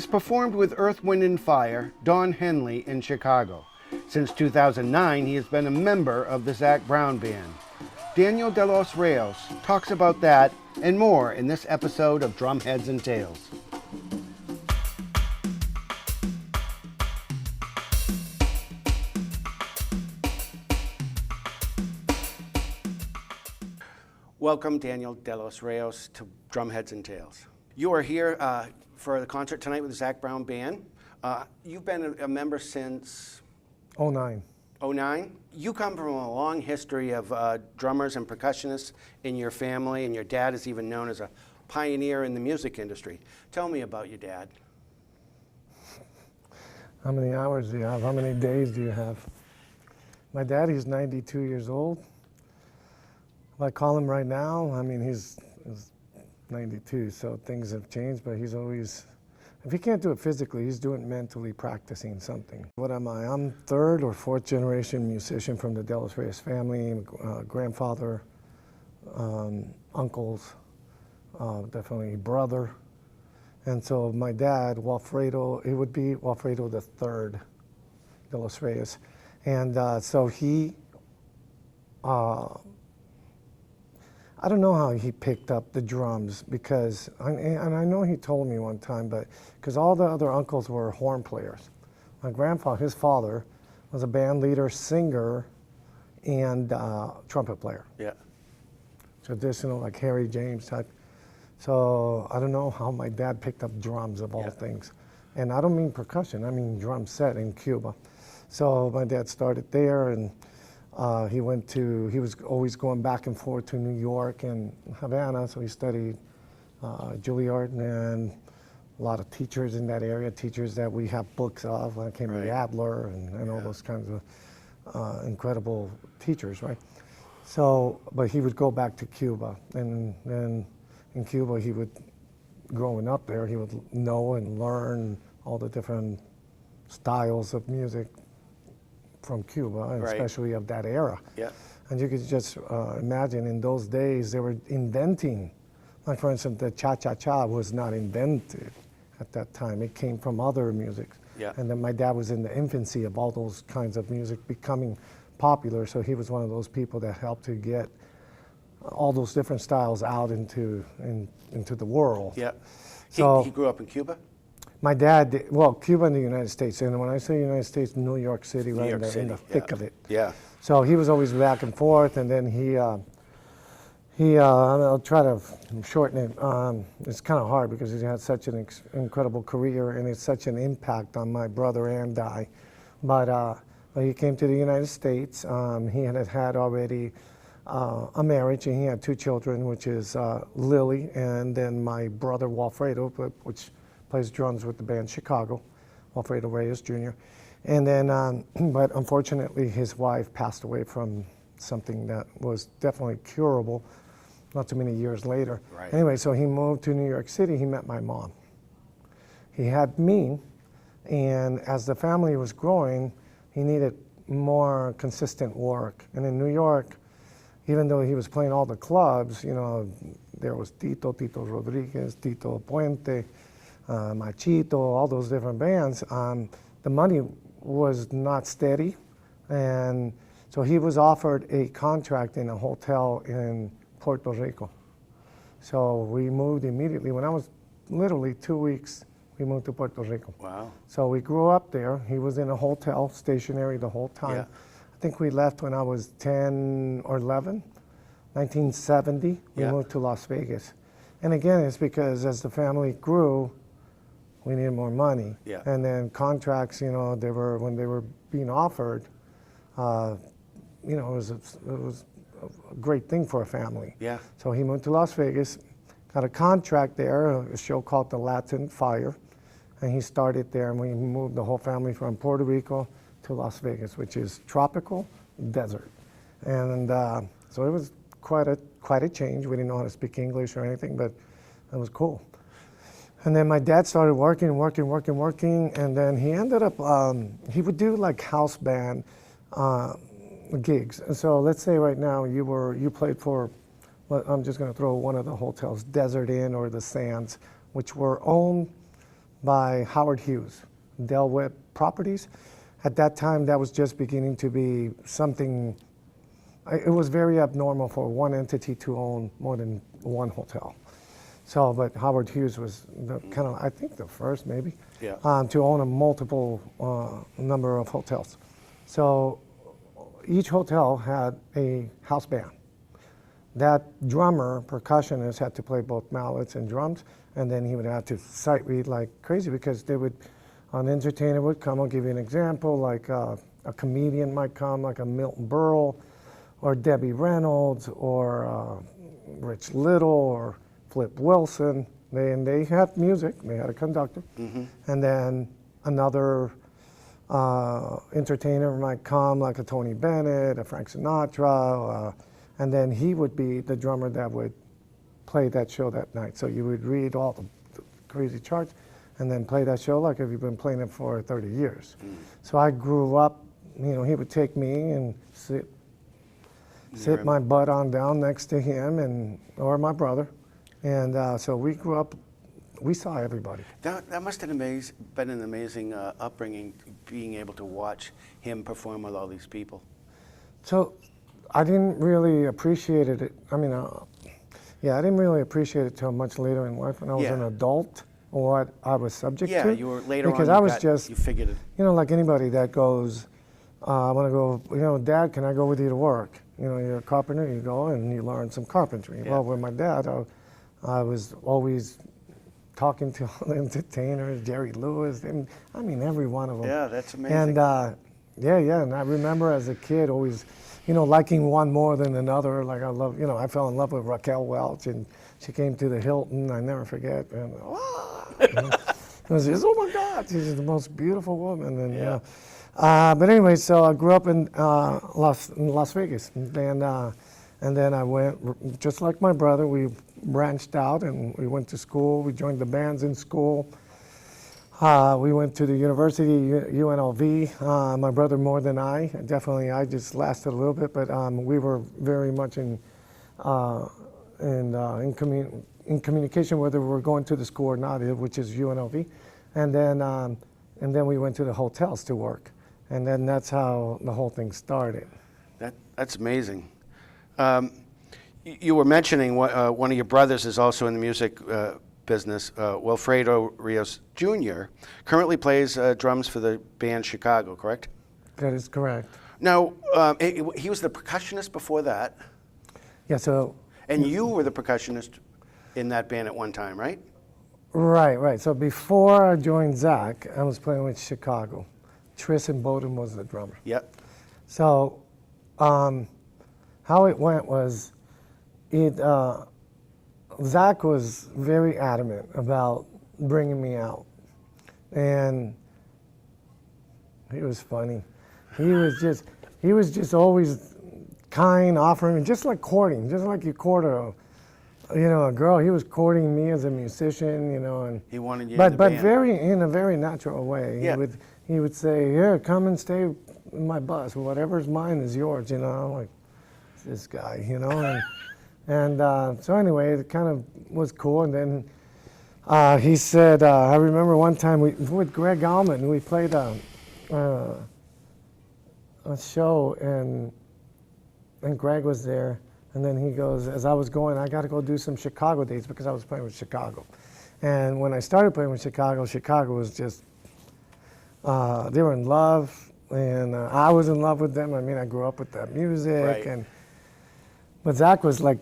performed with Earth, Wind and Fire, Don Henley in Chicago. Since 2009, he has been a member of the Zac Brown Band. Daniel De Los Reyes talks about that and more in this episode of Drumheads and Tales. Welcome, Daniel De Los Reyes, to Drumheads and Tales. You are here for the concert tonight with the Zac Brown Band. You've been a member since... '09. '09? You come from a long history of drummers and percussionists in your family, and your dad is even known as a pioneer in the music industry. Tell me about your dad. How many hours do you have? How many days do you have? My dad, he's 92 years old. If I call him right now, I mean, he's 92, so things have changed, but he's always, if he can't do it physically, he's doing it mentally, practicing something. What am I? I'm third or fourth generation musician from the De Los Reyes family, grandfather, uncles, definitely brother. And so my dad, Walfredo, it would be Walfredo III De Los Reyes. And so he, I don't know how he picked up the drums because, and I know he told me one time, but because all the other uncles were horn players. My grandfather, his father, was a band leader, singer, and trumpet player. Yeah. Traditional, like Harry James type. So I don't know how my dad picked up drums of all things. And I don't mean percussion, I mean drum set in Cuba. So my dad started there, and he was always going back and forth to New York and Havana, so he studied Juilliard, and a lot of teachers in that area, teachers that we have books of, like Henry Adler and all those kinds of incredible teachers, right? So, but he would go back to Cuba, and then in Cuba he would, growing up there, he would know and learn all the different styles of music from Cuba, and especially of that era. Yeah. And you could just imagine in those days they were inventing, like for instance, the cha-cha-cha was not invented at that time. It came from other music. Yeah. And then my dad was in the infancy of all those kinds of music becoming popular, so he was one of those people that helped to get all those different styles out into the world. Yeah. So, he grew up in Cuba? My dad, well, Cuba and the United States, and when I say United States, New York City, right in the thick of it. Yeah. So he was always back and forth, and then I'll try to shorten it. It's kind of hard because he had such an incredible career, and it's such an impact on my brother and I. But he came to the United States. He had already a marriage, and he had two children, which is Lily, and then my brother Walfredo, which plays drums with the band Chicago, Walfredo Reyes Jr. And then, but unfortunately his wife passed away from something that was definitely curable not too many years later. Right. Anyway, so he moved to New York City, he met my mom. He had me, and as the family was growing, he needed more consistent work. And in New York, even though he was playing all the clubs, you know, there was Tito Rodriguez, Tito Puente, Machito, all those different bands, the money was not steady, and so he was offered a contract in a hotel in Puerto Rico. So we moved immediately. When I was literally 2 weeks, we moved to Puerto Rico. Wow. So we grew up there. He was in a hotel, stationary the whole time. Yeah. I think we left when I was 10 or 11, 1970. We moved to Las Vegas. And again, it's because as the family grew, we needed more money. Yeah. And then contracts, you know, when they were being offered, you know, it was a great thing for a family. Yeah. So he moved to Las Vegas, got a contract there, a show called The Latin Fire, and he started there, and we moved the whole family from Puerto Rico to Las Vegas, which is tropical desert. And so it was quite a change. We didn't know how to speak English or anything, but it was cool. And then my dad started working, and then he ended up, he would do like house band gigs. And so let's say right now you played for, I'm just gonna throw one of the hotels, Desert Inn or the Sands, which were owned by Howard Hughes, Daylow Properties. At that time, that was just beginning to be something. It was very abnormal for one entity to own more than one hotel. So, but Howard Hughes was kind of, I think, the first maybe to own a multiple number of hotels. So each hotel had a house band. That drummer, percussionist, had to play both mallets and drums, and then he would have to sight read like crazy because they would, an entertainer would come. I'll give you an example, like a comedian might come, like a Milton Berle, or Debbie Reynolds, or Rich Little, or Flip Wilson. They had music, they had a conductor, and then another entertainer might come, like a Tony Bennett, a Frank Sinatra, and then he would be the drummer that would play that show that night. So you would read all the crazy charts and then play that show like if you've been playing it for 30 years. So I grew up, he would take me and sit my butt on down next to him or my brother. And so we grew up, we saw everybody. That must have been an amazing upbringing, being able to watch him perform with all these people. So I didn't really appreciate it. I mean, I didn't really appreciate it till much later in life when I was an adult, what I was subject to. Yeah, you were later because on, you figured it. Like anybody that goes, I want to go, Dad, can I go with you to work? You're a carpenter, you go and you learn some carpentry. Yeah. Well, with my dad, I was always talking to all the entertainers, Jerry Lewis, and I mean, every one of them. Yeah, that's amazing. And and I remember as a kid always, liking one more than another. Like I fell in love with Raquel Welch, and she came to the Hilton, I never forget. And I was just, oh my God, she's the most beautiful woman. And but anyway, so I grew up in Las Vegas, and then I went, just like my brother, we branched out and we went to school. We joined the bands in school. We went to the university, UNLV. My brother more than I. Definitely, I just lasted a little bit, but we were very much in communication whether we were going to the school or not, which is UNLV. And then we went to the hotels to work. And then that's how the whole thing started. That's amazing. You were mentioning one of your brothers is also in the music business, Walfredo Reyes Jr., currently plays drums for the band Chicago, correct? That is correct. Now, he was the percussionist before that. Yeah, so... And you were the percussionist in that band at one time, right? Right. So before I joined Zac, I was playing with Chicago. Tristan Bowden was the drummer. Yep. So how it went was, Zac was very adamant about bringing me out. And he was funny. He was just always kind, offering, just like courting, just like you court a girl. He was courting me as a musician, and he wanted you but in the band. in a very natural way. Yeah. He would say, "Here, come and stay in my bus. Whatever's mine is yours." I'm like, this guy, and so anyway, it kind of was cool. And then he said, I remember one time with Greg Allman, we played a show, and Greg was there. And then he goes, as I was going, I got to go do some Chicago dates because I was playing with Chicago. And when I started playing with Chicago, Chicago was just, they were in love, and I was in love with them. I mean, I grew up with that music. Right. But Zac was like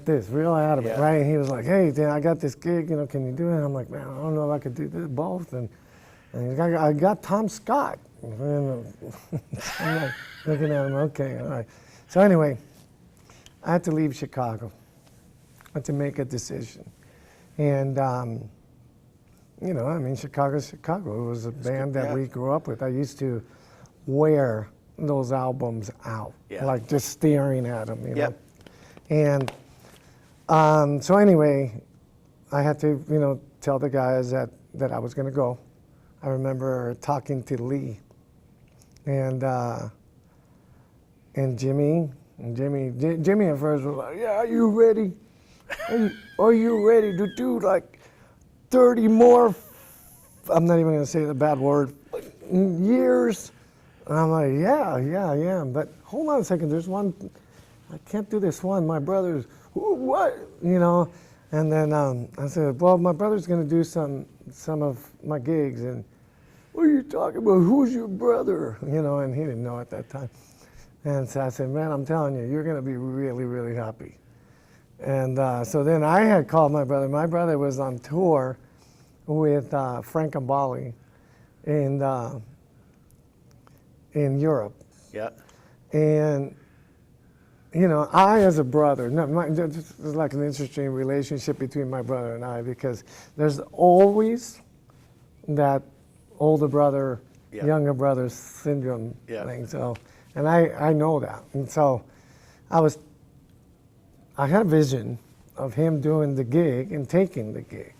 this, real adamant, Yeah. right? And he was like, hey, Dan, I got this gig, can you do it? And I'm like, man, I don't know if I could do this, both. And I got Tom Scott. And I'm like looking at him, okay, all right. So anyway, I had to leave Chicago. I had to make a decision. And, Chicago's Chicago. It was a band that we grew up with. I used to wear those albums out, like just staring at them, Yep. And so anyway, I had to, tell the guys that I was going to go. I remember talking to Lee and Jimmy at first was like, yeah, are you ready? Are you ready to do like 30 more I'm not even going to say the bad word, years. And I'm like, yeah, I am. But hold on a second, there's one, I can't do this one. My brother's, what? You know? And then I said, well, my brother's going to do some of my gigs. And what are you talking about? Who's your brother? You know, and he didn't know at that time. And so I said, man, I'm telling you, you're going to be really, really happy. And so then I had called my brother. My brother was on tour with Frank Gambale in Europe. Yeah. And, you know, I as a brother, there's like an interesting relationship between my brother and I, because there's always that older brother, younger brother syndrome thing. So, and I know that. And so I had a vision of him doing the gig and taking the gig.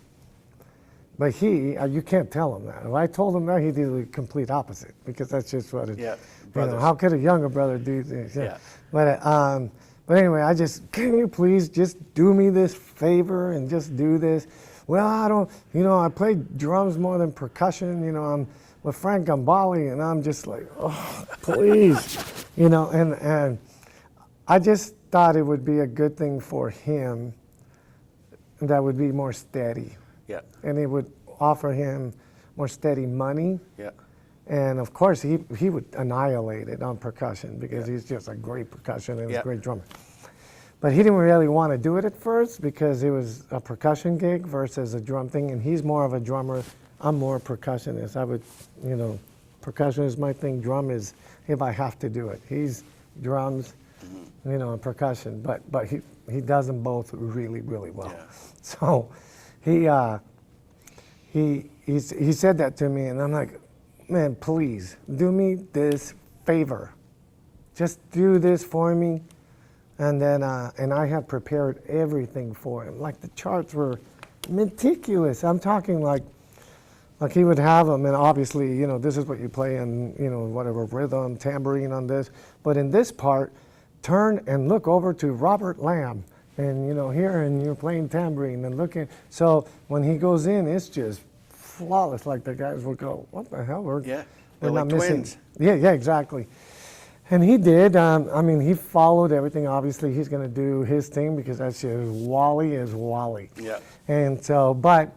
But you can't tell him that. If I told him that, he'd do the complete opposite, because that's just what it is. Yeah, you know, how could a younger brother do this? Yeah. But anyway, can you please just do me this favor and just do this? Well, I don't, you know, I play drums more than percussion. You know, I'm with Frank Gambale, and I'm just like, oh, please. You know, and I just thought it would be a good thing for him that would be more steady. Yeah. And it would offer him more steady money. Yeah. And of course, he would annihilate it on percussion, because he's just a great percussion and a great drummer. But he didn't really want to do it at first, because it was a percussion gig versus a drum thing. And he's more of a drummer. I'm more a percussionist. I would, you know, percussion is my thing. Drum is if I have to do it. He's drums, you know, and percussion. But he does them both really, really well. Yeah. So he said that to me, and I'm like, man, please do me this favor. Just do this for me. And then, and I had prepared everything for him. Like, the charts were meticulous. I'm talking like he would have them, and obviously, you know, this is what you play in, you know, whatever rhythm, tambourine on this. But in this part, turn and look over to Robert Lamb. And, you know, here, and you're playing tambourine and looking. So when he goes in, it's just flawless. Like, the guys will go, what the hell? We're they're not like missing. twins. Yeah, exactly. And he did. I mean, he followed everything. Obviously, he's going to do his thing, because that's just Wally is Wally. Yeah. And so, but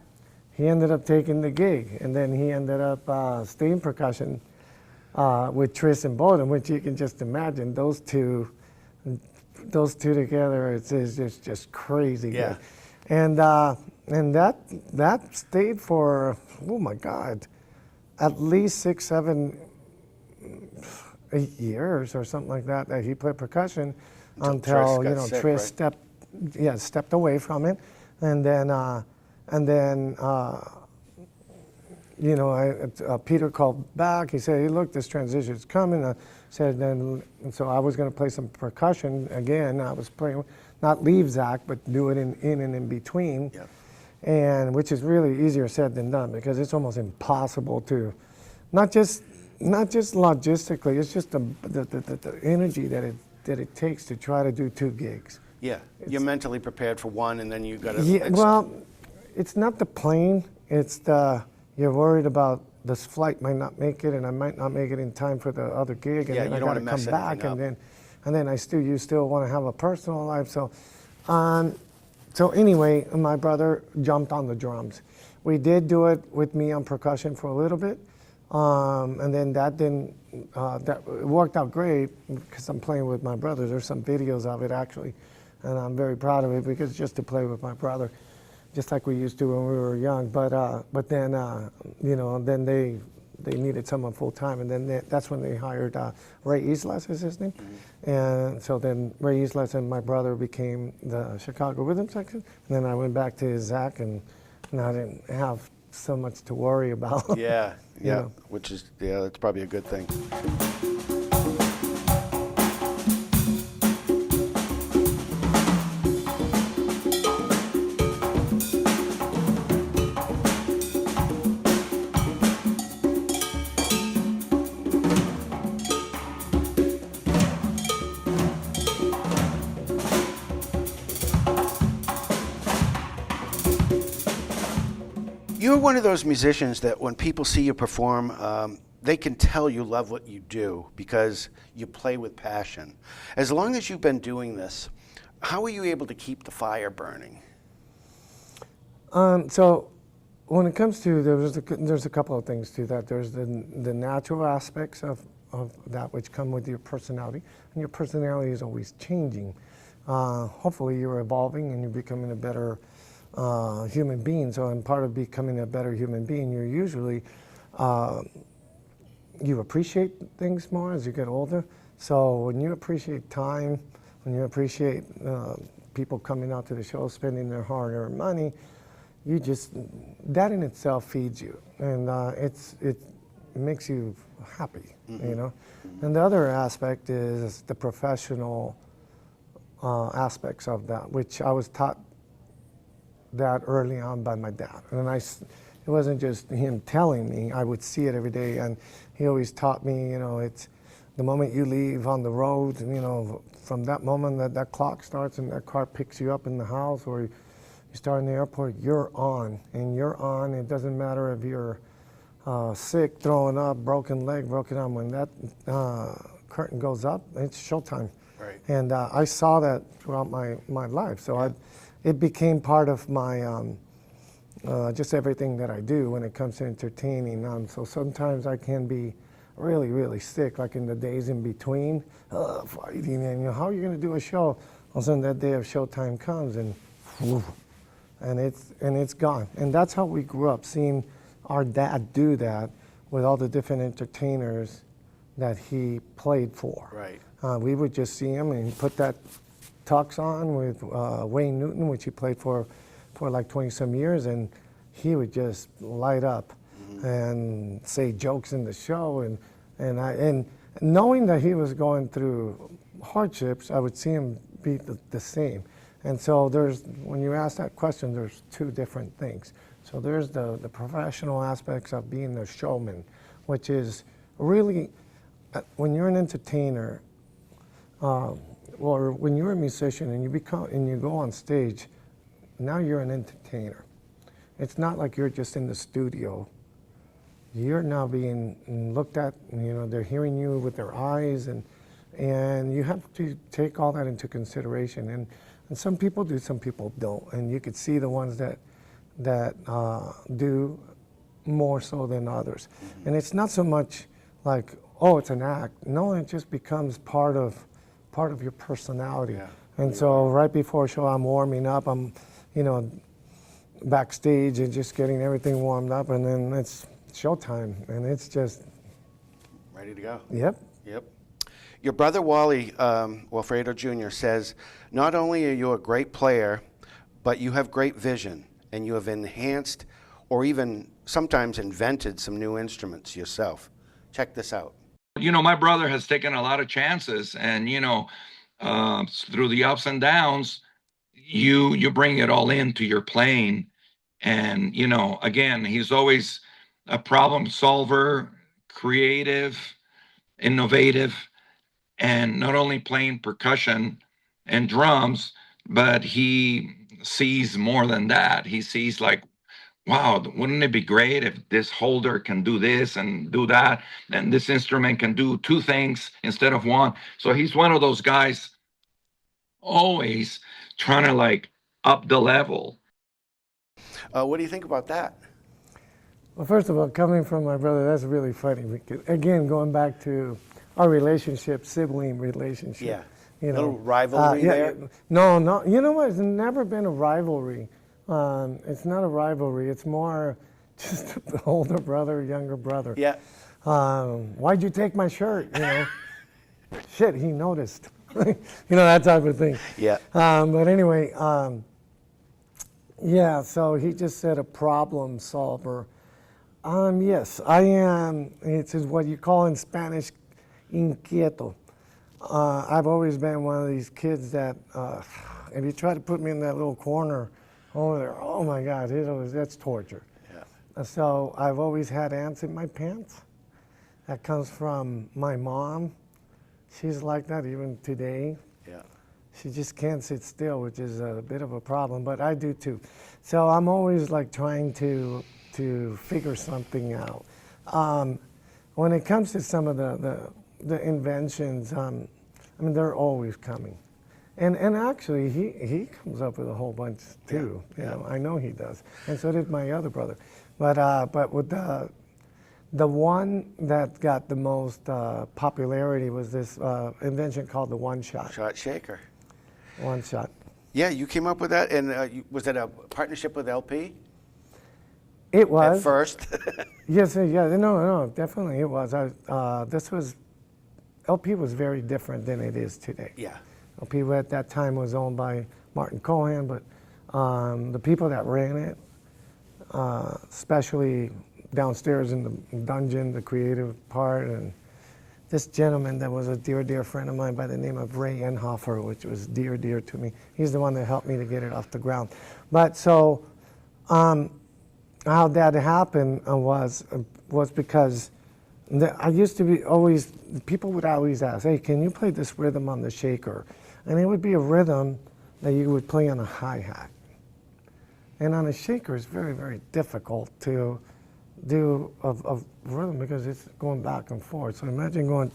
he ended up taking the gig, and then he ended up staying percussion with Tris and Bowden, which you can just imagine those two together. It's just crazy. Yeah. Good. And that stayed for, oh my God, at least 6, 7, 8 years or something like that he played percussion until you know, sick, Tris right? stepped away from it, and then you know, Peter called back. He said, hey, look, this transition is coming. I said, and so I was going to play some percussion again. I was playing, not leave Zac, but do it in and in between. Yeah. And which is really easier said than done, because it's almost impossible to, not just logistically, it's just the energy that it takes to try to do 2 gigs. Yeah. You're mentally prepared for one, and then you got to. Yeah. Well, it's not the plane. It's you're worried about this flight might not make it, and I might not make it in time for the other gig, and then I got to come back, and then you still want to have a personal life. So, so anyway, my brother jumped on the drums. We did do it with me on percussion for a little bit, and then that didn't. That it worked out great, because I'm playing with my brother. There's some videos of it actually, and I'm very proud of it, because just to play with my brother, just like we used to when we were young. But then you know, then they needed someone full time, and then that's when they hired Reyes is his name. Mm-hmm. And so then Reyes and my brother became the Chicago rhythm section, and then I went back to Zac, and I didn't have so much to worry about. Yeah, you know. Which is, that's probably a good thing. You're one of those musicians that when people see you perform, they can tell you love what you do because you play with passion. As long as you've been doing this, how are you able to keep the fire burning? So when it comes to, there's a couple of things to that. There's the natural aspects of that which come with your personality, and your personality is always changing. Hopefully you're evolving and you're becoming a better human being. So in part of becoming a better human being, you're usually, you appreciate things more as you get older. So when you appreciate time, when you appreciate people coming out to the show, spending their hard-earned money, you just, that in itself feeds you, and it makes you happy, you know. And the other aspect is the professional aspects of that, which I was taught that early on by my dad. And it wasn't just him telling me, I would see it every day, and he always taught me, you know, it's the moment you leave on the road, and, you know, from that moment that clock starts and that car picks you up in the house, or you start in the airport, you're on, and you're on. It doesn't matter if you're sick, throwing up, broken leg, broken arm. When that curtain goes up, it's showtime. Right. And I saw that throughout my life. So it became part of my, just everything that I do when it comes to entertaining. So sometimes I can be really, really sick, like in the days in between, fighting, and, you know, how are you going to do a show? All of a sudden that day of showtime comes, and whew, and it's gone. And that's how we grew up, seeing our dad do that with all the different entertainers that he played for. Right. We would just see him, and he put that tux on with Wayne Newton, which he played for like 20-some years, and he would just light up and say jokes in the show, and knowing that he was going through hardships, I would see him be the same. And so when you ask that question, there's two different things. So there's the professional aspects of being a showman, which is really, when you're an entertainer, or when you're a musician and you go on stage, now you're an entertainer. It's not like you're just in the studio. You're now being looked at, you know, they're hearing you with their eyes, and you have to take all that into consideration. And some people do, some people don't. And you could see the ones that do more so than others. And it's not so much like, oh, it's an act. No, it just becomes part of your personality. Yeah. And so right before a show, I'm warming up. I'm, you know, backstage and just getting everything warmed up, and then it's showtime, and it's just ready to go. Yep. Yep. Your brother Wally, Walfredo Jr. says, not only are you a great player, but you have great vision, and you have enhanced or even sometimes invented some new instruments yourself. Check this out. You know, my brother has taken a lot of chances, and, you know, through the ups and downs, you bring it all into your playing. And, you know, again, he's always a problem solver, creative, innovative, and not only playing percussion and drums, but he sees more than that. He sees, like, wow, wouldn't it be great if this holder can do this and do that, and this instrument can do two things instead of one? So he's one of those guys always trying to, like, up the level. What do you think about that? Well, first of all, coming from my brother, that's really funny. Because, again, going back to our relationship, sibling relationship. Yeah. You know, a little rivalry there? No. You know what? It's never been a rivalry. It's not a rivalry. It's more just the older brother, younger brother. Yeah. Why'd you take my shirt? You know, shit, he noticed. You know, that type of thing. Yeah. But anyway, yeah, so he just said a problem solver. Yes, I am. It's what you call in Spanish, inquieto. I've always been one of these kids that, if you try to put me in that little corner over there, oh my God, that's torture. Yeah. So I've always had ants in my pants. That comes from my mom. She's like that even today. Yeah. She just can't sit still, which is a bit of a problem, but I do too. So I'm always like trying to to figure something out. When it comes to some of the inventions, I mean, they're always coming. And actually, he comes up with a whole bunch too. You know, I know he does, and so did my other brother. But with the one that got the most popularity was this invention called the one-shot. Shot shaker. One-shot. Yeah, you came up with that, and was it a partnership with LP? It was. At first? Yes, yeah, no, definitely it was. LP was very different than it is today. Yeah. LP at that time was owned by Martin Cohen, but the people that ran it, especially downstairs in the dungeon, the creative part, and this gentleman that was a dear friend of mine by the name of Ray Enhofer, which was dear to me. He's the one that helped me to get it off the ground. But so, how that happened was because I used to be always, people would always ask, hey, can you play this rhythm on the shaker? And it would be a rhythm that you would play on a hi-hat. And on a shaker, it's very difficult to do a rhythm because it's going back and forth. So imagine going,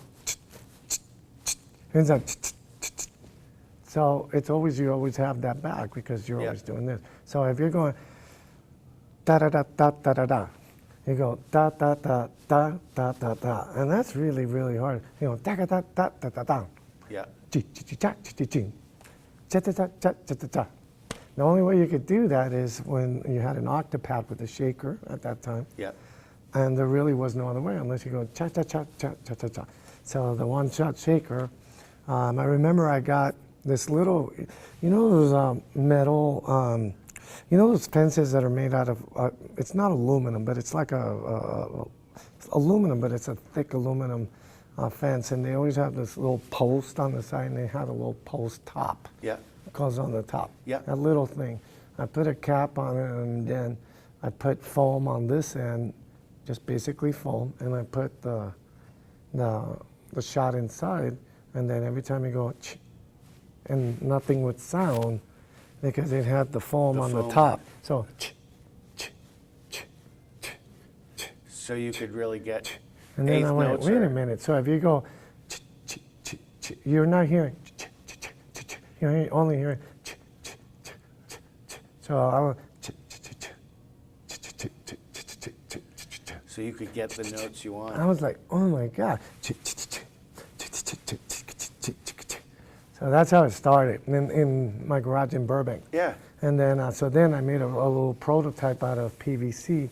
ends up, so it's always, you always have that back because you're always doing this. So if you're going da da da da da da da, you go da da da da da da da, and that's really hard. You know da da da da da da da. Yeah. The only way you could do that is when you had an octopad with a shaker at that time. Yeah. And there really was no other way unless you go cha cha cha cha cha cha cha. So the one-shot shaker, I remember I got this little, you know those metal, you know those fences that are made out of, it's not aluminum, but it's like it's aluminum, but it's a thick aluminum fence, and they always have this little post on the side, and they have a little post top. Yeah. It goes on the top. Yeah. That little thing. I put a cap on it, and then I put foam on this end, just basically foam, and I put the shot inside, and then every time you go, and nothing would sound because it had the foam on the top. So, so you could really get and then I went, wait a minute. So if you go, you're not hearing, you're only hearing. So I went. So you could get the notes you want. I was like, oh my God. So that's how it started in my garage in Burbank. Yeah. And then, so then I made a little prototype out of PVC,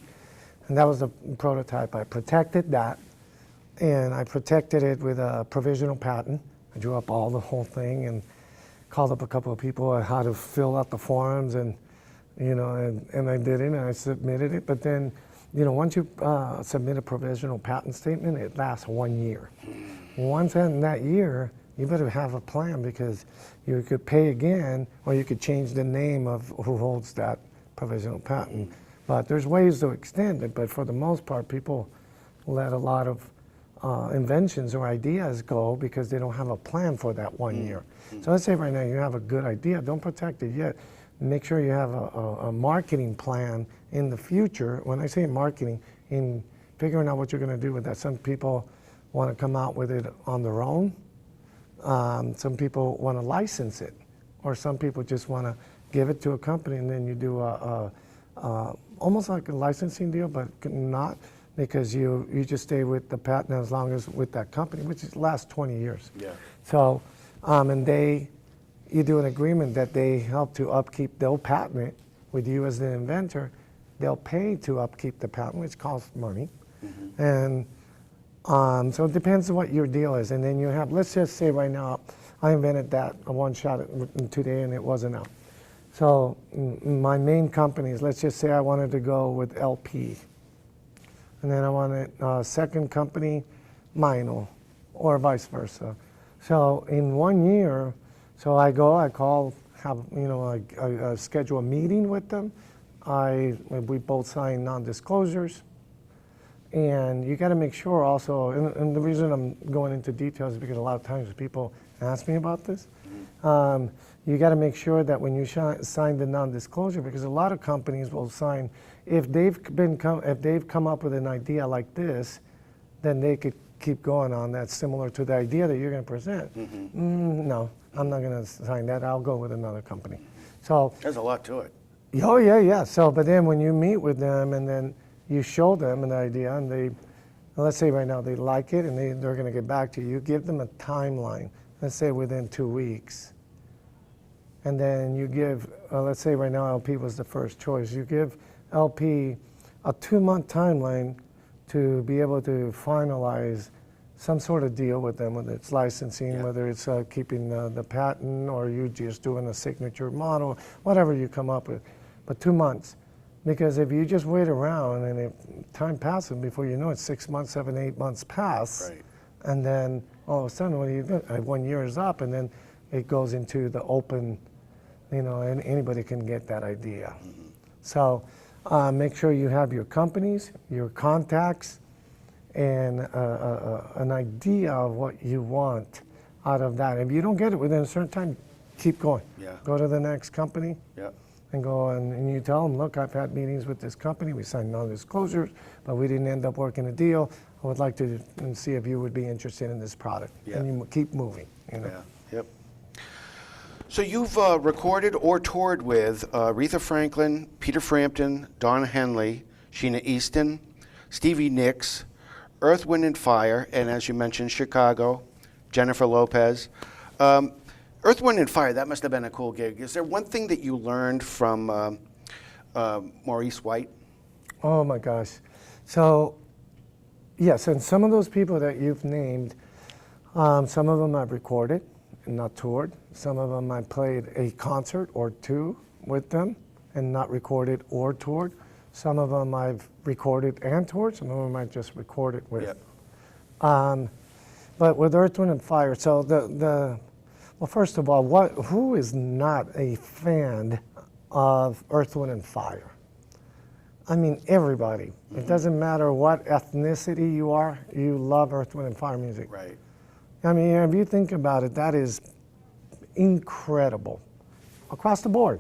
and that was the prototype. I protected that, and I protected it with a provisional patent. I drew up the whole thing and called up a couple of people on how to fill out the forms, and you know, and I did it, and I submitted it. But then, you know, once you submit a provisional patent statement, it lasts 1 year. Once in that year, you better have a plan because you could pay again, or you could change the name of who holds that provisional patent. But there's ways to extend it, but for the most part, people let a lot of inventions or ideas go because they don't have a plan for that 1 year. So let's say right now you have a good idea, don't protect it yet. Make sure you have a marketing plan in the future. When I say marketing, in figuring out what you're going to do with that. Some people want to come out with it on their own. Some people want to license it, or some people just want to give it to a company, and then you do almost like a licensing deal, but not, because you just stay with the patent as long as with that company, which lasts 20 years. Yeah. So, and you do an agreement that they help to upkeep, they'll patent it with you as the inventor. They'll pay to upkeep the patent, which costs money. And so it depends on what your deal is. And then you have, let's just say right now, I invented that a one-shot today and it wasn't out. So my main companies, let's just say I wanted to go with LP. And then I wanted a second company, Mino, or vice versa. So in 1 year, so I call, I schedule a meeting with them. We both sign non-disclosures. And you got to make sure also, and the reason I'm going into details is because a lot of times people ask me about this. You got to make sure that when you sign the non-disclosure, because a lot of companies will sign if they've come up with an idea like this, then they could keep going on that, similar to the idea that you're going to present. No, I'm not going to sign that. I'll go with another company. So There's a lot to it. oh yeah. So, but then when you meet with them and then you show them an idea, and they, let's say right now they like it, and they're going to get back to you. You give them a timeline. Let's say within 2 weeks. And then you give, let's say right now LP was the first choice. You give LP a 2-month timeline to be able to finalize some sort of deal with them, whether it's licensing, whether it's keeping the patent, or you just doing a signature model, whatever you come up with. But 2 months. Because if you just wait around and if time passes, before you know it, 6 months, 7, 8 months pass. Right. And then all of a sudden, 1 year is up, and then it goes into the open, and anybody can get that idea. So make sure you have your companies, your contacts, and an idea of what you want out of that. If you don't get it within a certain time, keep going. Yeah. Go to the next company. Yeah. And go and you tell them, look, I've had meetings with this company. We signed non-disclosures, but we didn't end up working a deal. I would like to see if you would be interested in this product. Yeah. And you keep moving. Yeah. Yep. So you've recorded or toured with Aretha Franklin, Peter Frampton, Don Henley, Sheena Easton, Stevie Nicks, Earth, Wind and Fire, and as you mentioned, Chicago, Jennifer Lopez. Earth, Wind and Fire, that must have been a cool gig. Is there one thing that you learned from Maurice White? Oh my gosh. So, yes, and some of those people that you've named, some of them I've recorded and not toured. Some of them I played a concert or two with them and not recorded or toured. Some of them I've recorded and toured. Some of them I just recorded with. Yep. But with Earth, Wind and Fire, so well, first of all, who is not a fan of Earth, Wind and Fire? I mean, everybody. It doesn't matter what ethnicity you are, you love Earth, Wind and Fire music. Right. I mean, if you think about it, that is incredible. Across the board.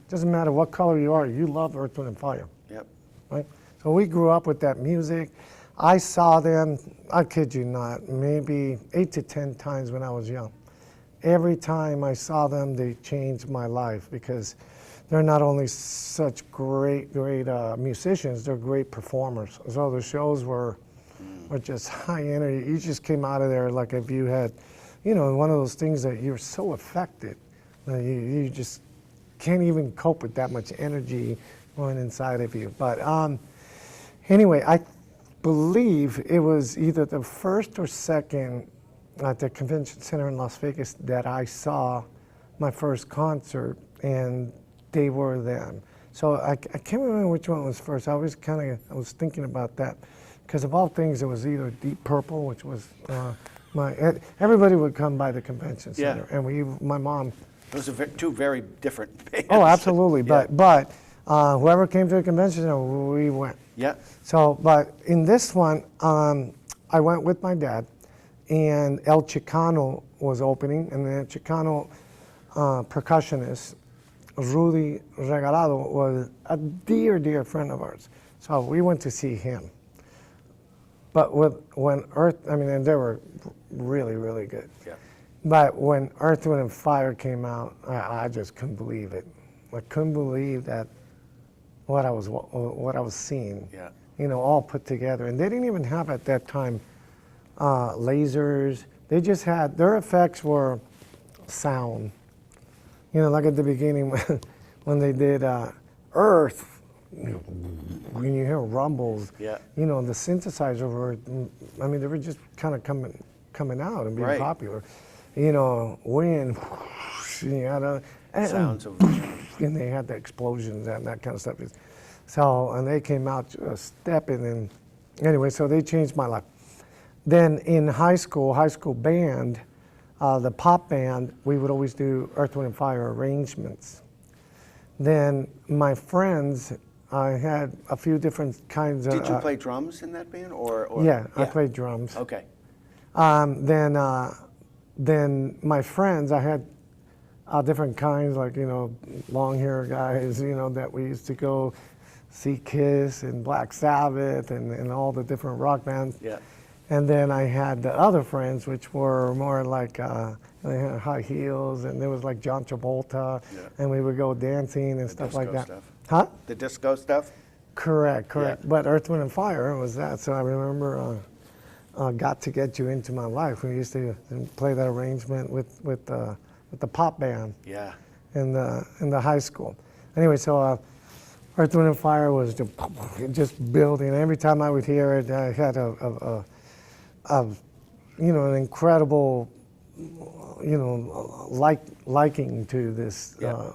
Doesn't matter what color you are, you love Earth, Wind and Fire. Yep. Right? So we grew up with that music. I saw them, I kid you not, maybe 8 to 10 times when I was young. Every time I saw them, they changed my life, because they're not only such great musicians, they're great performers. So the shows were just high energy. You just came out of there like if you had, one of those things that you're so affected that you just can't even cope with that much energy going inside of you. But anyway, I believe it was either the first or second at the Convention Center in Las Vegas that I saw my first concert, and they were them. So I can't remember which one was first. I was thinking about that, because of all things, it was either Deep Purple, which was everybody would come by the Convention Center, and my mom. Those are two very different bands. Oh, absolutely. Yeah. But whoever came to the convention center, we went. Yeah. So, but in this one, I went with my dad. And El Chicano was opening, and the El Chicano percussionist, Rudy Regalado, was a dear friend of ours. So we went to see him. But when and they were really good. Yeah. But when Earth, Wind and Fire came out, I just couldn't believe it. I couldn't believe that what I was seeing. Yeah. All put together. And they didn't even have at that time lasers. They just had, their effects were sound. Like at the beginning when they did Earth, when you hear rumbles, Yeah. the synthesizer were, they were just kind of coming out and being popular. Wind, you had sounds of, and they had the explosions and that kind of stuff. So, and they came out stepping, and anyway, so they changed my life. Then in high school band, the pop band, we would always do Earth, Wind and Fire arrangements. Then my friends, I had a few different kinds of. Did you play drums in that band, or? Yeah, I played drums. Okay. Then my friends, I had different kinds, like long hair guys, that we used to go see Kiss and Black Sabbath and all the different rock bands. Yeah. And then I had the other friends, which were more like they had high heels, and there was like John Travolta, Yeah. and we would go dancing and The stuff like disco that. stuff. Huh? The disco stuff? Correct. Yeah. But Earth, Wind, and Fire was that. So I remember Got to Get You Into My Life. We used to play that arrangement with the pop band Yeah. in the high school. Anyway, so Earth, Wind, and Fire was just building. Every time I would hear it, I had an incredible, liking to this. Yeah.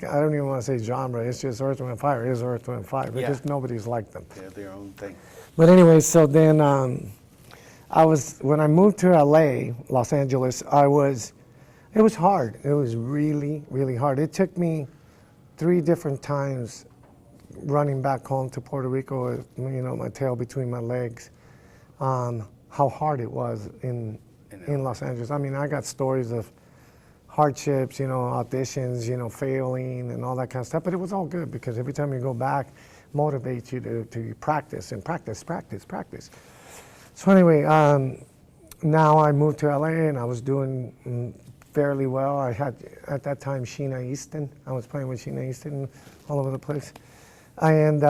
I don't even want to say genre. It's just Earth, Wind, and Fire is Earth, Wind, and Fire because Yeah. nobody's like them. They have their own thing. But anyway, so then when I moved to LA, Los Angeles, it was hard. It was really, really hard. It took me 3 different times running back home to Puerto Rico with, my tail between my legs, how hard it was in Los Angeles. I mean, I got stories of hardships, auditions, failing and all that kind of stuff, but it was all good because every time you go back, motivates you to practice and practice. So anyway, now I moved to LA and I was doing fairly well. I had, at that time, Sheena Easton. I was playing with Sheena Easton all over the place. And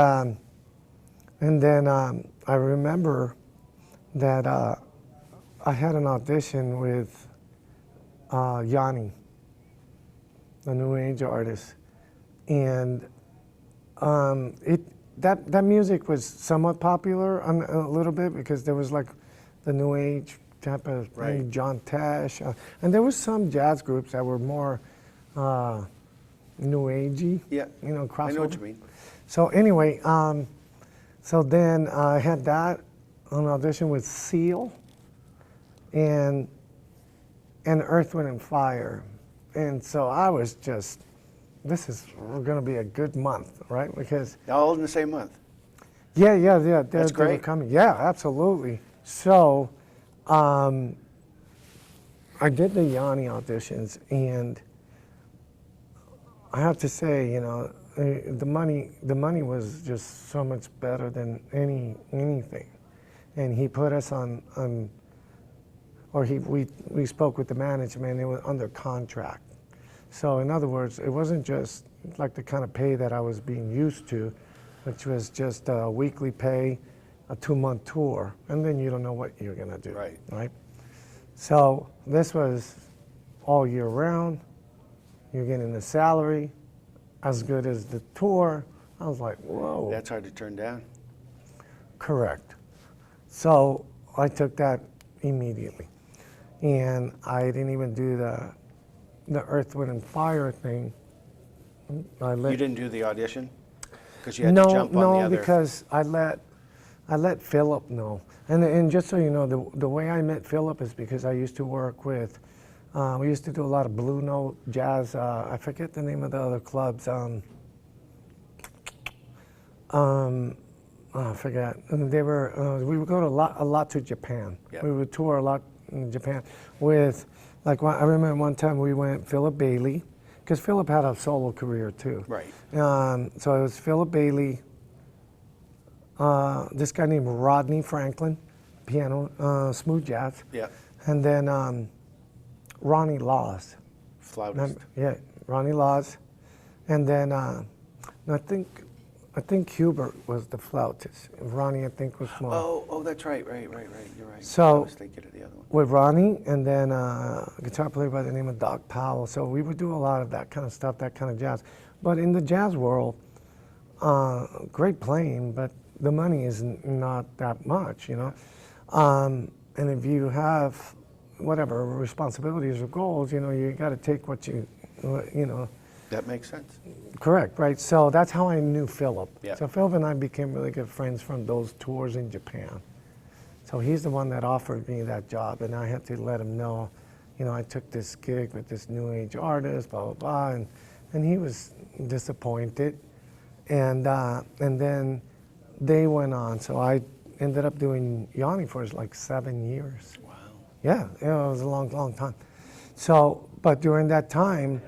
then I remember that I had an audition with Yanni, a new age artist. And that music was somewhat popular a little bit because there was like the new age type of Right. thing, John Tesh, and there was some jazz groups that were more new agey, Yeah. crossover. I know what you mean. So anyway, so then I had that an audition with Seal and Earth, Wind, and Fire, and so I was just, this is going to be a good month, right? Because All in the same month. yeah, That's they were great. coming. Yeah, absolutely. So I did the Yanni auditions, and I have to say, the money was just so much better than anything, and he put us on or we spoke with the management. It was under contract. So in other words, it wasn't just like the kind of pay that I was being used to, which was just a weekly pay, a 2-month tour, and then you don't know what you're gonna do. Right. So this was all year round. You're getting the salary, as good as the tour. I was like, whoa. That's hard to turn down. Correct. So I took that immediately, and I didn't even do the Earth, Wind, and Fire thing. You didn't do the audition? Because you had no, to jump on the other. because I let Philip know, and just so you know, the way I met Philip is because I used to work with, we used to do a lot of blue note jazz. I forget the name of the other clubs. I forget. And they were. We would go to a lot to Japan. Yep. We would tour a lot in Japan with, like, I remember one time we went Philip Bailey, because Philip had a solo career too. Right. So it was Philip Bailey, this guy named Rodney Franklin, piano, smooth jazz, Yeah. and then Ronnie Laws. Flautist. Yeah, Ronnie Laws, and then I think Hubert was the flautist. Ronnie, I think, was more. Oh, that's right. Right. You're right. So- I was thinking of the other one. With Ronnie, and then a guitar player by the name of Doc Powell. So we would do a lot of that kind of stuff, that kind of jazz. But in the jazz world, great playing, but the money is not that much, And if you have whatever responsibilities or goals, you got to take what you. That makes sense. Correct, right? So that's how I knew Philip. Yeah. So Philip and I became really good friends from those tours in Japan. So he's the one that offered me that job, and I had to let him know, I took this gig with this new age artist, blah, blah, blah, and he was disappointed. And then they went on. So I ended up doing Yanni for like 7 years. Wow. Yeah, it was a long, long time. So, but during that time,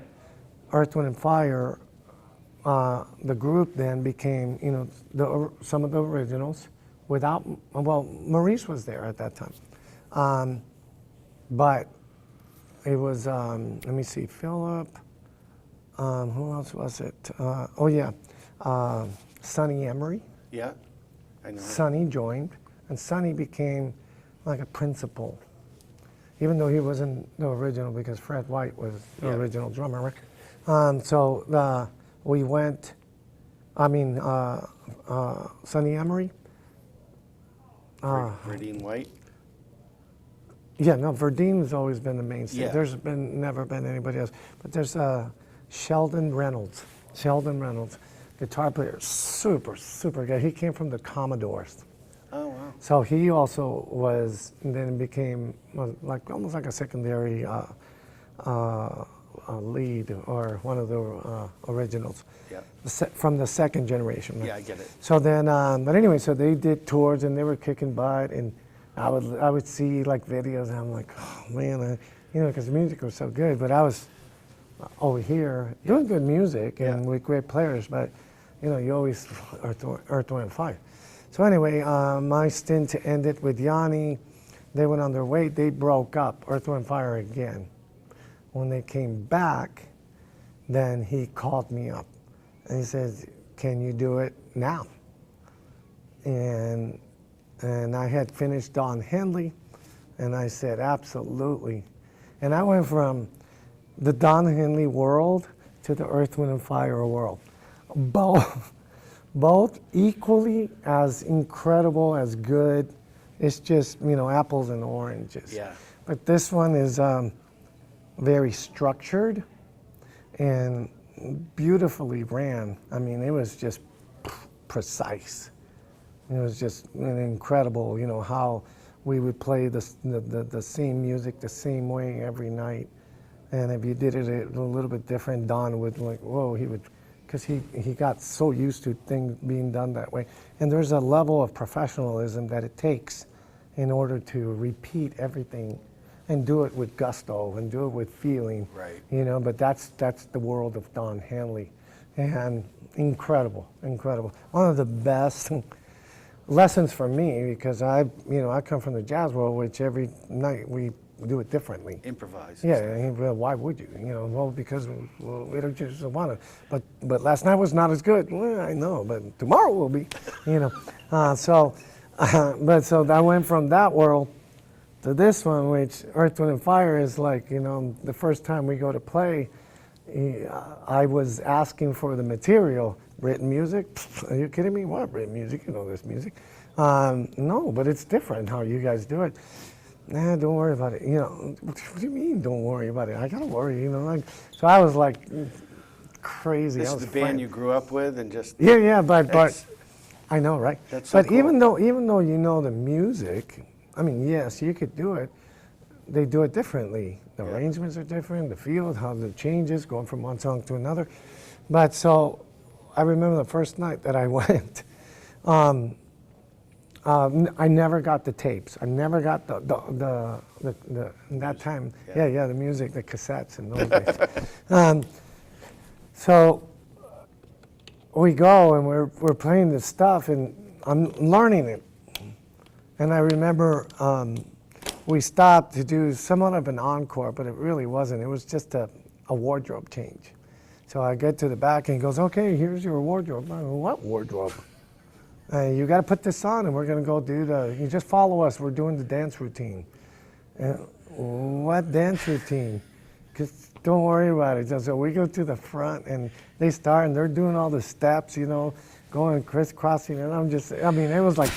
Earth, Wind, and Fire the group then became, you know, some of the originals without, well, Maurice was there at that time. But it was, let me see, Philip, who else was it? Oh yeah, Sonny Emery. Yeah, I know. Sonny joined, and Sonny became like a principal, even though he wasn't the original because Fred White was the original drummer. Right? So we went, Sonny Emery. Verdine White. Yeah, no, Verdine's always been the mainstay. Yeah. There's never been anybody else. But there's Sheldon Reynolds. Sheldon Reynolds, guitar player, super, super good. He came from the Commodores. Oh, wow. So he also was, and then became like almost like a secondary lead or one of the originals. Yeah. From the second generation. Right? Yeah, I get it. So then, but anyway, so they did tours and they were kicking butt, and I would see like videos and I'm like, oh man, you know, because the music was so good. But I was over here doing good music and with great players, but you know, you always Earth, Wind, and Fire. So anyway, my stint ended with Yanni. They went on their way. They broke up, Earth, Wind, and Fire again. When they came back, then he called me up and he said, "Can you do it now?" And I had finished Don Henley, and I said, absolutely. And I went from the Don Henley world to the Earth, Wind, and Fire world. Both equally as incredible, as good. It's just, you know, apples and oranges. Yeah. But this one is very structured and beautifully ran. I mean, it was just precise. It was just incredible, you know, how we would play the same music the same way every night. And if you did it a little bit different, Don would like, whoa, he would, because he got so used to things being done that way. And there's a level of professionalism that it takes in order to repeat everything and do it with gusto and do it with feeling. Right. You know, but that's the world of Don Henley. And incredible, incredible. One of the best lessons for me, because I come from the jazz world, which every night we do it differently. Improvise. Yeah, and well, why would you? You know, well, because we don't just want to. But last night was not as good. Well, I know, but tomorrow will be. You know, so I went from that world to this one, which Earth, Wind, and Fire is like, you know, the first time we go to play, I was asking for the material. Written music? Are you kidding me? What written music? You know this music. No, but it's different how you guys do it. Nah, don't worry about it. You know, what do you mean don't worry about it? I gotta worry, you know. Like, so I was like crazy. This is the band you grew up with and just... Yeah, but I know, right? That's so but cool. even though you know the music, I mean, yes, you could do it. They do it differently. The arrangements are different, the feel, how the changes, going from one song to another. But so, I remember the first night that I went, I never got the tapes. I never got the that time. Yeah, the music, the cassettes and those days. So we go and we're playing this stuff and I'm learning it. And I remember we stopped to do somewhat of an encore, but it really wasn't. It was just a wardrobe change. So I get to the back and he goes, okay, here's your wardrobe. I go, what wardrobe? You got to put this on and we're going to go do you just follow us. We're doing the dance routine. What dance routine? Because don't worry about it. So we go to the front and they start and they're doing all the steps, you know, going crisscrossing. And I'm just, I mean, it was like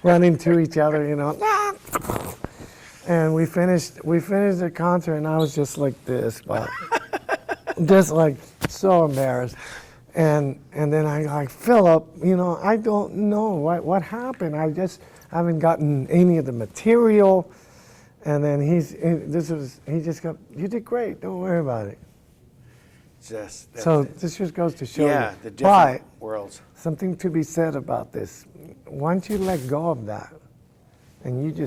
running to each other, you know. And we finished the concert and I was just like this, but just like so embarrassed. And then I like, Philip, you know, I don't know what happened. I just haven't gotten any of the material. And then he just got, you did great, don't worry about it. So this just goes to show you. The different worlds. Something to be said about this. Once you let go of that and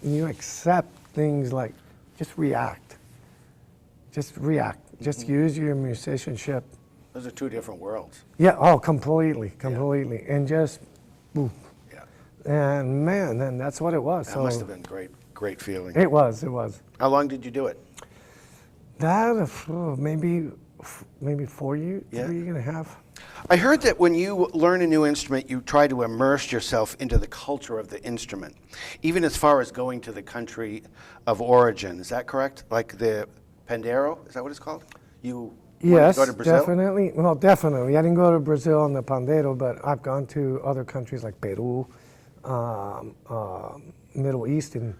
you accept things like, just react. Just use your musicianship Those are two different worlds. Yeah, oh, completely. And just, boom. Yeah. And man, and that's what it was. That must have been great feeling. It was. How long did you do it? That, maybe 4 years, Yeah. 3.5. I heard that when you learn a new instrument, you try to immerse yourself into the culture of the instrument, even as far as going to the country of origin. Is that correct? Like the pandero, is that what it's called? You Yes, go to Brazil? definitely. Well, definitely. I didn't go to Brazil on the pandero, but I've gone to other countries like Peru, Middle East, and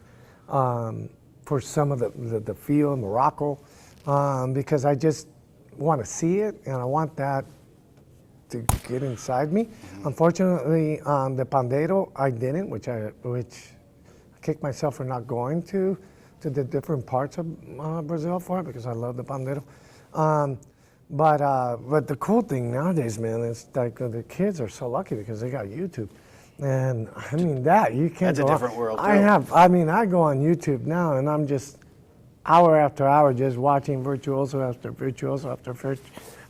for some of the feel, Morocco, because I just want to see it, and I want that to get inside me. Unfortunately, the pandero, I didn't, which I kicked myself for not going to the different parts of Brazil for it, because I love the pandero. But the cool thing nowadays, man, is like the kids are so lucky because they got YouTube. And I mean that you can't. That's a different world, too. I go on YouTube now and I'm just hour after hour just watching virtuoso after virtuoso after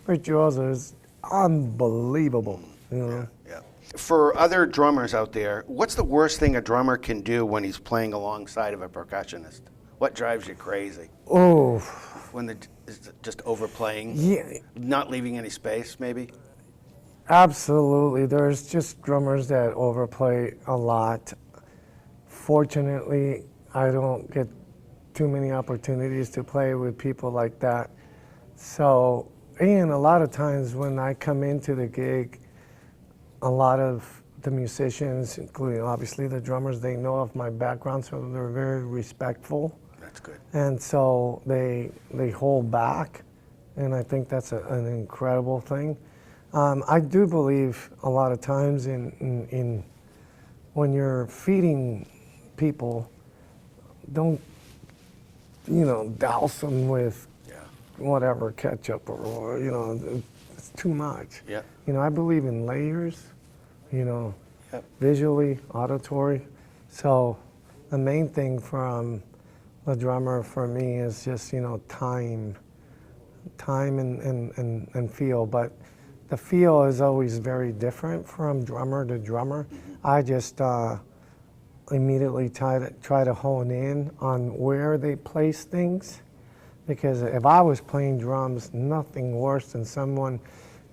virtuoso. Is unbelievable. You know? Yeah. For other drummers out there, what's the worst thing a drummer can do when he's playing alongside of a percussionist? What drives you crazy? Oh. When is it just overplaying? Yeah. Not leaving any space, maybe? Absolutely. There's just drummers that overplay a lot. Fortunately, I don't get too many opportunities to play with people like that. So, and a lot of times when I come into the gig, a lot of the musicians, including obviously the drummers, they know of my background, so they're very respectful. That's good. And so they hold back, and I think that's an incredible thing. I do believe a lot of times in when you're feeding people, don't douse them with whatever ketchup or it's too much. Yeah. I believe in layers, visually, auditory. So the main thing from the drummer for me is just time and feel. But the feel is always very different from drummer to drummer. I just immediately try to hone in on where they place things, because if I was playing drums, nothing worse than someone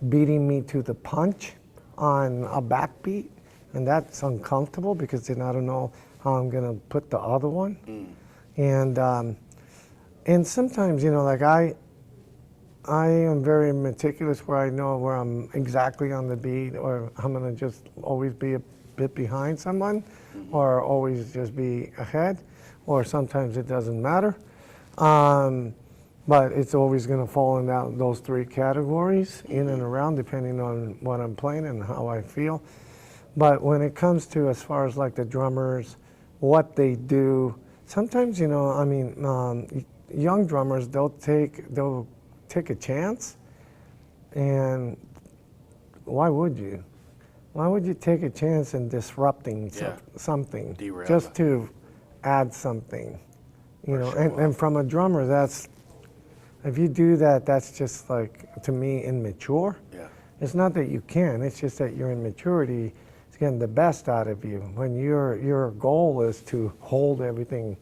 beating me to the punch on a backbeat, and that's uncomfortable because then I don't know how I'm gonna put the other one. And sometimes like I am very meticulous where I know where I'm exactly on the beat, or I'm gonna just always be a bit behind someone, or always just be ahead, or sometimes it doesn't matter. But it's always gonna fall in those three categories, in and around, depending on what I'm playing and how I feel. But when it comes to as far as like the drummers, what they do, sometimes young drummers, they'll take a chance, and why would you? Why would you take a chance in disrupting something Derail just it. to add something? And from a drummer, if you do that, that's just like, to me, immature. Yeah. It's not that you can, it's just that your immaturity is getting the best out of you when your goal is to hold everything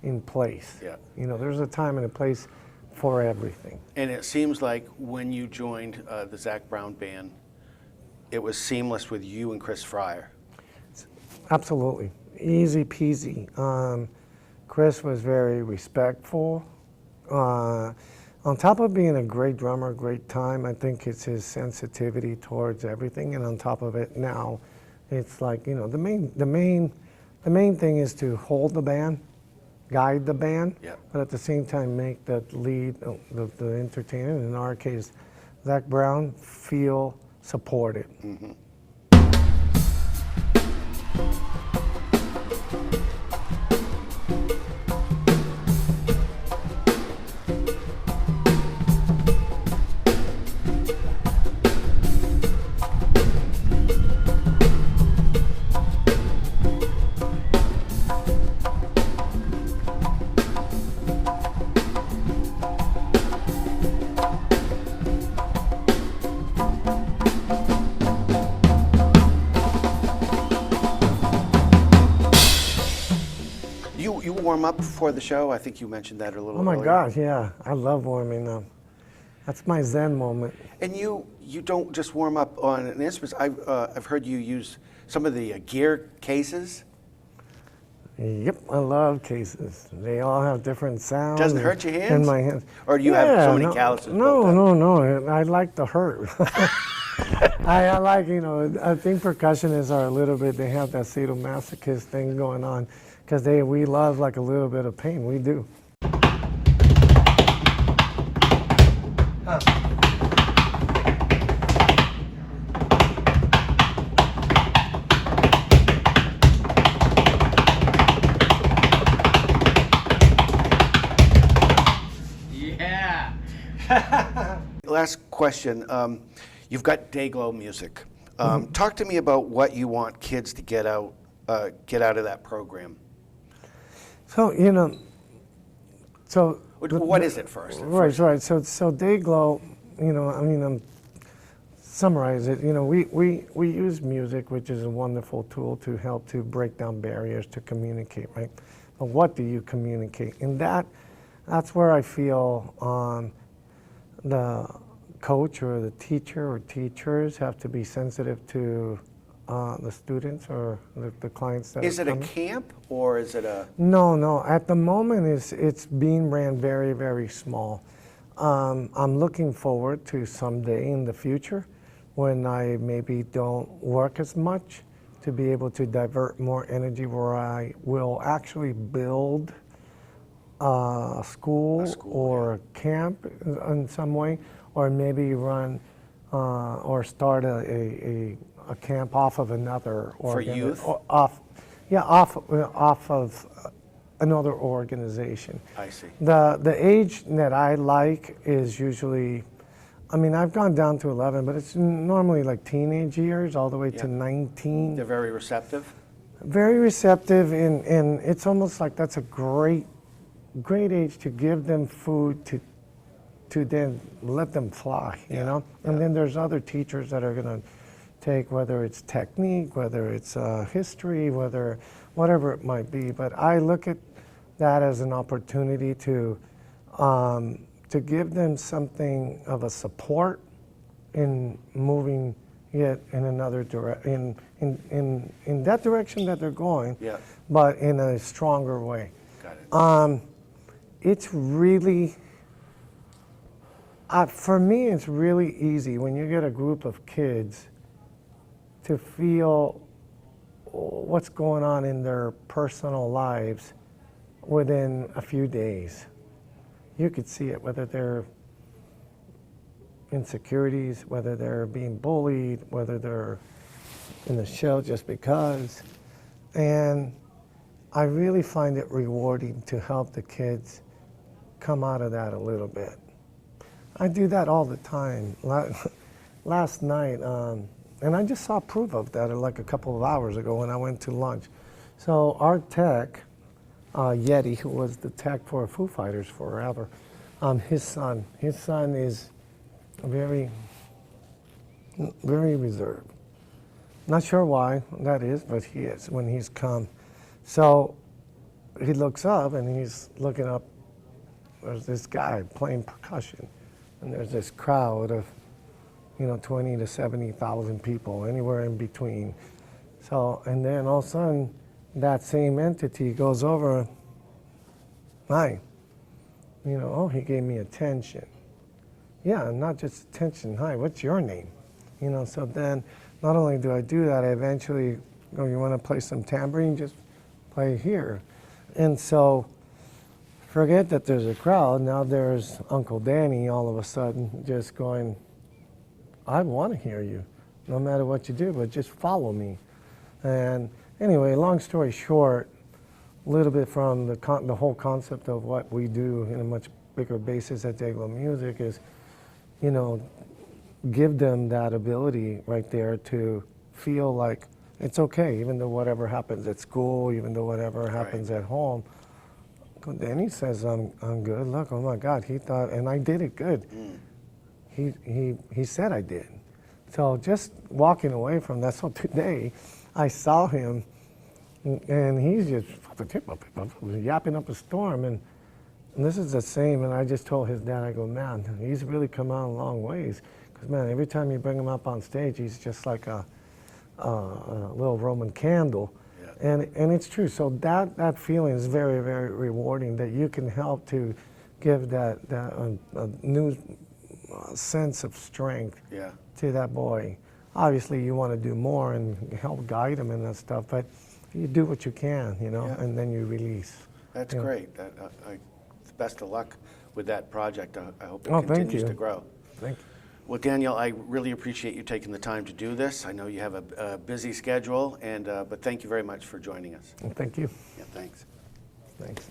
in place. Yeah. There's a time and a place for everything. And it seems like when you joined the Zac Brown Band, it was seamless with you and Chris Fryer. Absolutely. Easy peasy. Chris was very respectful. On top of being a great drummer, great time, I think it's his sensitivity towards everything. And on top of it now, it's like, the main thing is to hold the band, guide the band, but at the same time make the lead, the entertainer, in our case, Zac Brown, feel supported. warm up before the show? I think you mentioned that a little Oh my earlier. gosh, yeah. I love warming up. That's my Zen moment. And you don't just warm up on an instrument. I've heard you use some of the gear cases. Yep, I love cases. They all have different sounds. Doesn't hurt your hands? In my hands. Or do you have so many calluses? No. I like the hurt. I like, I think percussionists are a little bit, they have that sadomasochist thing going on because we love like a little bit of pain. We do. Last question. You've got Daylow music. Talk to me about what you want kids to get out of that program. So, What is it first? Right. So Daylow, summarize it. We use music, which is a wonderful tool to help to break down barriers to communicate, right? But what do you communicate? And that's where I feel the coach or the teacher or teachers have to be sensitive to the students or the clients that Is are it a coming. camp or is it a... No. At the moment, it's being ran very, very small. I'm looking forward to someday in the future when I maybe don't work as much to be able to divert more energy where I will actually build a school or a camp in some way, or maybe run or start a camp off of another For youth? off of another organization. I see. The age that I like is usually, I've gone down to 11, but it's normally like teenage years all the way to 19. They're very receptive? Very receptive, and it's almost like that's a great age to give them food to then let them fly, you know? And then there's other teachers that are gonna take, whether it's technique, whether it's history, whatever it might be. But I look at that as an opportunity to give them something of a support in moving it in another direction, in that direction that they're going, but in a stronger way. Got it. It's really, for me, it's really easy when you get a group of kids to feel what's going on in their personal lives within a few days. You could see it, whether they're insecurities, whether they're being bullied, whether they're in the shell just because. And I really find it rewarding to help the kids come out of that a little bit. I do that all the time. Last night, and I just saw proof of that like a couple of hours ago when I went to lunch. So our tech, Yeti, who was the tech for Foo Fighters forever, his son is very, very reserved. Not sure why that is, but he is when he's come. So he looks up and he's looking up, there's this guy playing percussion, and there's this crowd of 20 to 70,000 people, anywhere in between. So, and then all of a sudden, that same entity goes over, hi, oh, he gave me attention. Yeah, not just attention, hi, what's your name? So then, not only do I do that, I eventually go, you want to play some tambourine? Just play here. And so, forget that there's a crowd, now there's Uncle Danny all of a sudden just going, I want to hear you, no matter what you do, but just follow me. And anyway, long story short, a little bit from the whole concept of what we do in a much bigger basis at Daylow Music is, give them that ability right there to feel like it's okay, even though whatever happens at school, even though whatever happens at home. Danny says I'm good. Look, oh my God, he thought, and I did it good. He said I did. So just walking away from that, so today I saw him And he's just yapping up a storm. And this is the same, and I just told his dad, I go, man, he's really come out a long ways. Because, man, every time you bring him up on stage, he's just like a little Roman candle. Yeah. And it's true. So that feeling is very, very rewarding, that you can help to give that a new sense of strength to that boy. Obviously, you want to do more and help guide him and that stuff, but you do what you can, you know, and then you release. That's great. Best of luck with that project. I hope it continues to grow. Thank you. Well, Daniel, I really appreciate you taking the time to do this. I know you have a busy schedule, but thank you very much for joining us. Well, thank you. Yeah, thanks. Thanks.